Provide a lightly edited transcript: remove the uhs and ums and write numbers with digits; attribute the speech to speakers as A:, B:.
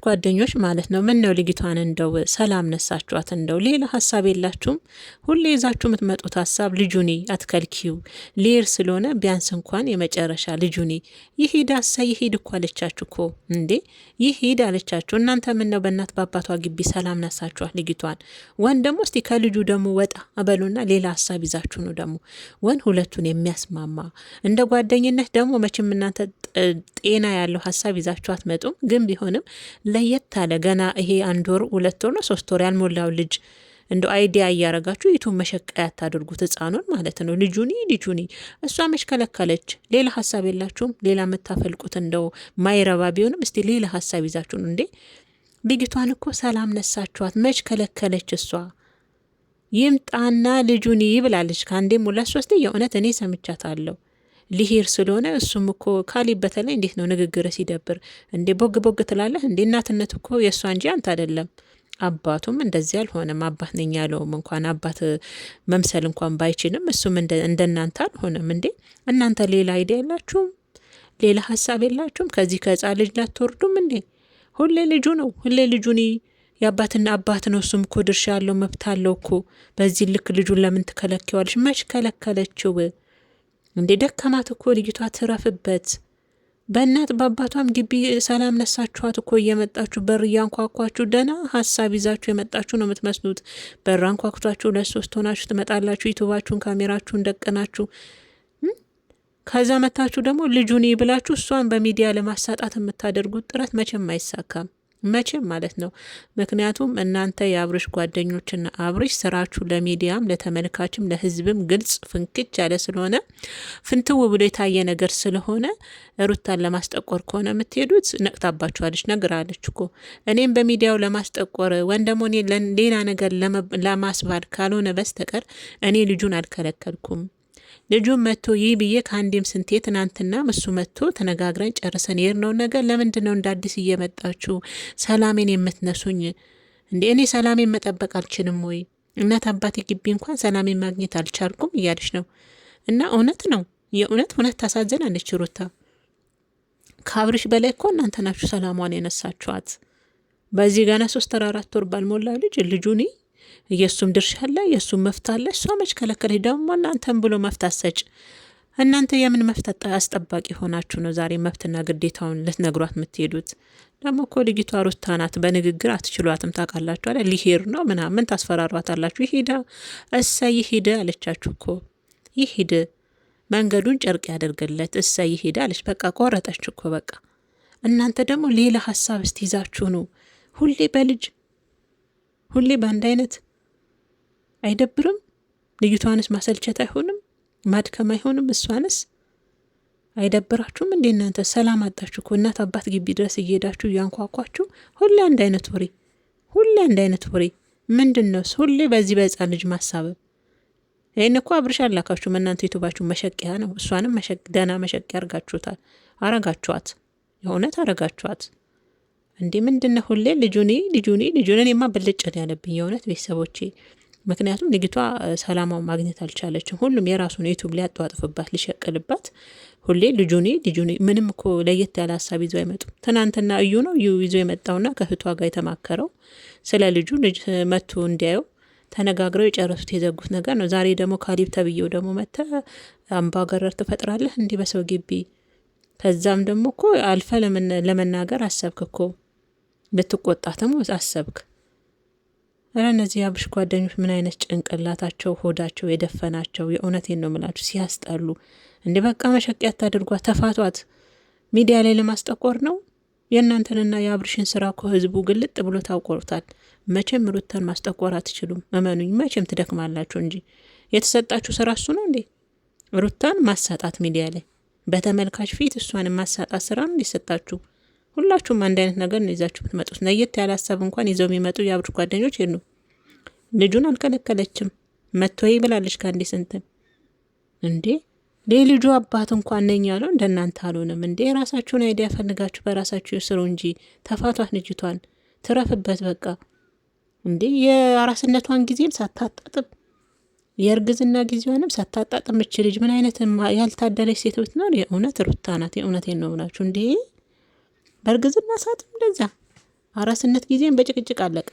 A: ጓደኞች ማለት ነው። ምን ነው ልጅቷን እንደው ሰላም ነሳችኋት? እንደው ሌላ ሀሳብ የላችሁም? ሁሌ ይዛችሁ የምትመጡት ሀሳብ ልጁኒ አትከልኪው ሌር ስለሆነ ቢያንስ እንኳን የመጨረሻ ልጁኒ ይሂድ ይሂድ እኮ አለቻችሁ እኮ እንዴ ይሂድ አለቻችሁ። እናንተ ምን ነው በእናት በአባቷ ግቢ ሰላም ነሳችኋት ልጅቷን። ወን ደግሞ እስቲ ከልጁ ደግሞ ወጣ አበሉና ሌላ ሀሳብ ይዛችሁ ነው ደግሞ ወን ሁለቱን የሚያስማማ እንደ ጓደኝነት ደግሞ መቼም እናንተ ጤና ያለው ሀሳብ ይዛችሁ አትመጡም። ግን ቢሆንም ለየት አለ ገና ይሄ 1 ወር 2 ወር ነው 3 ወር ያልሞላው ልጅ እንደ አይዲያ እያረጋችሁ ዩቱብ መሸቀያ ያታደርጉት ህፃኑን ማለት ነው። ልጁኒ እሷ መሽከለከለች። ሌላ ሀሳብ የላችሁም? ሌላ የምታፈልቁት እንደው ማይረባ ቢሆንም እስቲ ሌላ ሀሳብ ይዛችሁ ነው እንዴ? ልጅቷን እኮ ሰላም ነሳችኋት። መች ከለከለች እሷ? ይምጣና ልጁኒ ብላለች ከአንዴም 2 3 የእውነት እኔ ሰምቻታለሁ። ሊሄር ስለሆነ እሱም እኮ ካሊብ በተለይ እንዴት ነው ንግግር ሲደብር እንዴ ቦግ ቦግ ትላለህ እንዴ? እናትነት እኮ የእሷ እንጂ አንተ አይደለም። አባቱም እንደዚህ አልሆነም። አባት ነኝ ያለውም እንኳን አባት መምሰል እንኳን ባይችልም እሱም እንደናንተ አልሆነም እንዴ? እናንተ ሌላ አይዲያ የላችሁም? ሌላ ሀሳብ የላችሁም? ከዚህ ከህፃን ልጅ ላትወርዱም እንዴ? ሁሌ ልጁ ነው ሁሌ ልጁኒ የአባትና አባት ነው። እሱም እኮ ድርሻ ያለው መብት አለው እኮ። በዚህ ልክ ልጁን ለምን ትከለኪዋለሽ? መች ከለከለችው እንዴ? ደከማት እኮ ልጅቷ ትረፍበት። በእናት በአባቷም ግቢ ሰላም ነሳችኋት እኮ እየመጣችሁ በር እያንኳኳችሁ ደህና ሀሳብ ይዛችሁ የመጣችሁ ነው የምትመስሉት። በር አንኳኩታችሁ 2 3 ሆናችሁ ትመጣላችሁ። ዩቱባችሁን ካሜራችሁን ደቅናችሁ ከዛ መታችሁ ደግሞ ልጁኒ ብላችሁ እሷን በሚዲያ ለማሳጣት የምታደርጉት ጥረት መቼም አይሳካም። መቼም ማለት ነው። ምክንያቱም እናንተ የአብርሽ ጓደኞችና አብርሽ ስራችሁ ለሚዲያም ለተመልካችም ለህዝብም ግልጽ ፍንክች ያለ ስለሆነ ፍንትው ብሎ የታየ ነገር ስለሆነ ሩታን ለማስጠቆር ከሆነ የምትሄዱት ነቅታባችኋለች፣ ነግራለች እኮ። እኔም በሚዲያው ለማስጠቆር ወይም ደግሞ ሌላ ነገር ለማስባል ካልሆነ በስተቀር እኔ ልጁን አልከለከልኩም። ልጁን መጥቶ ይህ ብዬ ከአንዴም ስንቴ ትናንትና እሱ መጥቶ ተነጋግረን ጨርሰን የሄድነውን ነገር ለምንድን ነው እንደ አዲስ እየመጣችሁ ሰላሜን የምትነሱኝ እንዴ? እኔ ሰላሜን መጠበቅ አልችልም ወይ? እናት አባቴ ግቢ እንኳን ሰላሜን ማግኘት አልቻልኩም እያለች ነው። እና እውነት ነው፣ የእውነት ታሳዝናለች ሩታ። ከአብርሽ በላይ እኮ እናንተ ናችሁ ሰላሟን የነሳችኋት። በዚህ ገና 3 ወር 4 ወር ባልሞላ ልጁኒ የሱም ድርሻ አለ፣ የሱም መፍት አለ። እሷ መች ከለከለች ደግሞ? እናንተም ብሎ መፍታት ሰጭ። እናንተ የምን መፍታት አስጠባቂ ሆናችሁ ነው ዛሬ መብትና ግዴታውን ልትነግሯት የምትሄዱት? ደግሞ እኮ ልጅቷ ሩታ ናት። በንግግር አትችሏትም። ታውቃላችሁ አይደል? ሊሄድ ነው ምናምን ታስፈራሯታላችሁ። ይሄድ አለቻችሁ እኮ። ይሄድ መንገዱን ጨርቅ ያደርግለት። ይሄድ አለች። በቃ ቆረጠች እኮ በቃ። እናንተ ደግሞ ሌላ ሀሳብ ስትይዛችሁ ነው ሁሌ በአንድ አይነት አይደብርም? ልጅቷንስ ማሰልቸት አይሆንም? ማድከም አይሆንም? እሷንስ አይደብራችሁም እንዴ? እናንተ ሰላም አጣችሁ እኮ። እናት አባት ግቢ ድረስ እየሄዳችሁ እያንኳኳችሁ ሁሌ አንድ አይነት ወሬ ምንድን ነው? ሁሌ በዚህ በህፃን ልጅ ማሳበብ። ይህን እኮ አብርሽ አላካችሁም እናንተ። ዩቱባችሁ መሸቂያ ነው። እሷንም ደህና መሸቂያ አረጋችኋት። የእውነት አረጋችኋት እንዴ? ምንድነው ሁሌ ልጁን የማ ብልጭን ያለብኝ የእውነት ቤተሰቦቼ። ምክንያቱም ልጅቷ ሰላማው ማግኘት አልቻለችም። ሁሉም የራሱን ዩቱብ ሊያጧጥፍባት ሊሸቅልባት ሁሌ ልጁኒ ምንም እኮ ለየት ያለ ሀሳብ ይዞ አይመጡም። ትናንትና እዩ ይዞ የመጣውና ከእህቷ ጋር የተማከረው ስለ ልጅ መጥቶ እንዲያየው ተነጋግረው የጨረሱት የዘጉት ነገር ነው። ዛሬ ደግሞ ካሊብ ተብዬው ደግሞ መጥተ አምባገረር ትፈጥራለህ እንዲህ በሰው ግቢ። ከዛም ደግሞ እኮ አልፈ ለመናገር አሰብክ እኮ ልትቆጣትም አሰብክ። እነዚህ የአብርሽ ጓደኞች ምን አይነት ጭንቅላታቸው ሆዳቸው የደፈናቸው። የእውነቴን ነው ምላችሁ ሲያስጠሉ። እንደ በቃ መሸቂያ ታድርጓት፣ ተፋቷት። ሚዲያ ላይ ለማስጠቆር ነው። የእናንተንና የአብርሽን ስራ እኮ ህዝቡ ግልጥ ብሎ ታውቆርታል። መቼም ሩታን ማስጠቆር አትችሉም። እመኑኝ፣ መቼም ትደክማላችሁ እንጂ የተሰጣችሁ ስራ እሱ ነው እንዴ? ሩታን ማሳጣት ሚዲያ ላይ በተመልካች ፊት እሷን ማሳጣት ስራ ነው እንዲሰጣችሁ። ሁላችሁም አንድ አይነት ነገር ነው ይዛችሁ የምትመጡት። ለየት ያለ ሀሳብ እንኳን ይዘው የሚመጡ የአብርሽ ጓደኞች የሉ። ልጁን አልከለከለችም። መጥቶ ይብላለች ከአንዴ ስንትን እንዴ? ለልጁ አባት እንኳን ነኝ ያለው እንደናንተ አልሆነም እንዴ? የራሳችሁን አይዲያ ፈልጋችሁ በራሳችሁ ስሩ እንጂ ተፋቷት። ልጅቷን ትረፍበት በቃ እንዴ። የአራስነቷን ጊዜም ሳታጣጥም የእርግዝና ጊዜዋንም ሳታጣጥም እች ልጅ ምን አይነት ያልታደለች ሴት ብትኖር? የእውነት ሩታ ናት። የእውነቴን ነው ብላችሁ እንዴ በእርግዝና ሰዓት እንደዛ አራስነት ጊዜም በጭቅጭቅ አለቀ።